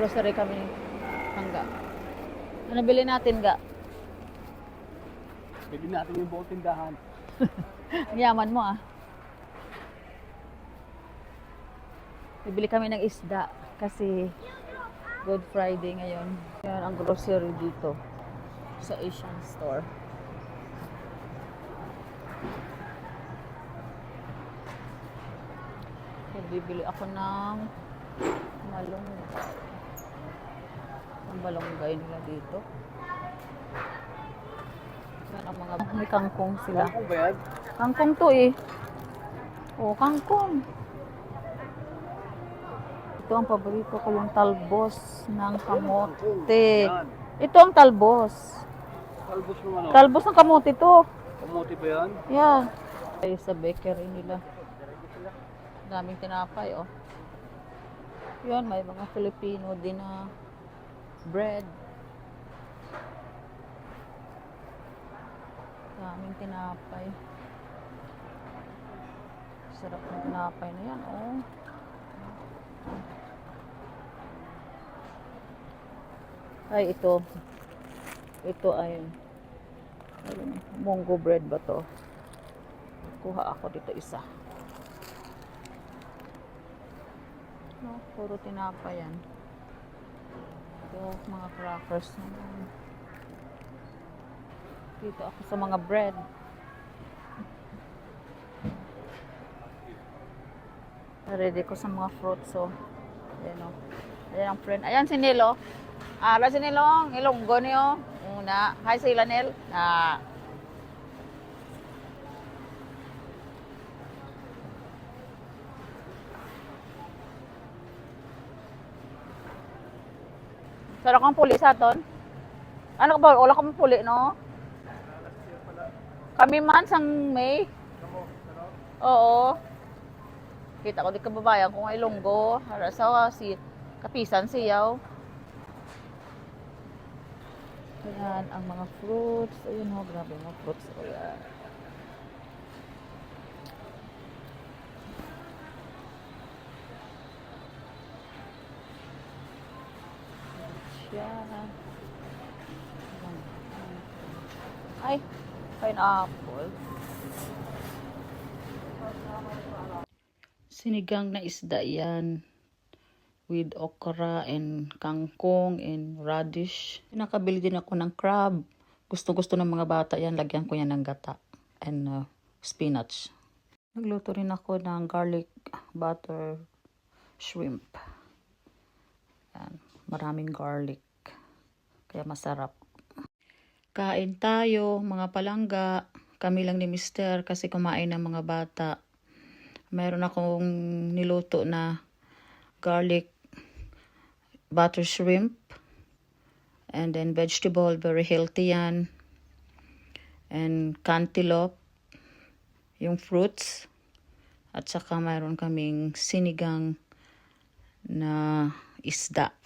Nag-grocery kami. Hangga. Ano bili natin, ga? Bili natin yung buong tindahan. Ang yaman mo, ah. Bibili kami ng isda kasi Good Friday ngayon. Yan ang grocery dito sa Asian store. So, bibili ako ng malunggay. Ang malunggay nila dito. Yan ang mga may kangkong sila. Kangkong ba yan? Kangkong to eh. Oh, kangkong. Ito ang paborito ko, yung talbos ng kamote. Yan. Ito ang talbos. Talbos ng ano? Talbos ng kamote to. Kamote ba yan? Yeah. Ay, sa bakery nila. Daming tinapay, oh. Yan, may mga Filipino din na bread. Daming tinapay. Sarap ng tinapay na yan, oh. Ay, ito. Ito ay munggo bread ba to? Kuha ako dito isa. No, puro tinapay yan. Ito, mga crackers naman. Dito ako sa mga bread. Ready ko sa mga fruits, so. Ayan, o. Ayan ang friend. Ayan si Nilo. Ara si Nilong. Ilonggo niyo. Una. Hi sila, Nil. Sarap kang puli sa aton. Ano ka ba? Wala kang puli, no? Kami man sang May. Oo. Kita ko di kababayan kung Ilonggo. Ara sa si Kapisan siyaw. Ayan, ang mga fruits. Ayun ho, grabe mga fruits. Ayan. Siya. Ay, pineapple. Sinigang na isda yan. With okra and kangkong and radish. Nakabili din ako ng crab. Gusto-gusto ng mga bata yan. Lagyan ko yan ng gata and spinach. Nagluto rin ako ng garlic butter shrimp. Yan. Maraming garlic. Kaya masarap. Kain tayo, mga palangga. Kami lang ni Mister kasi kumain ng mga bata. Mayroon akong niluto na garlic butter shrimp and then vegetable, very healthy yan, and cantaloupe, yung fruits, at saka mayroon kaming sinigang na isda.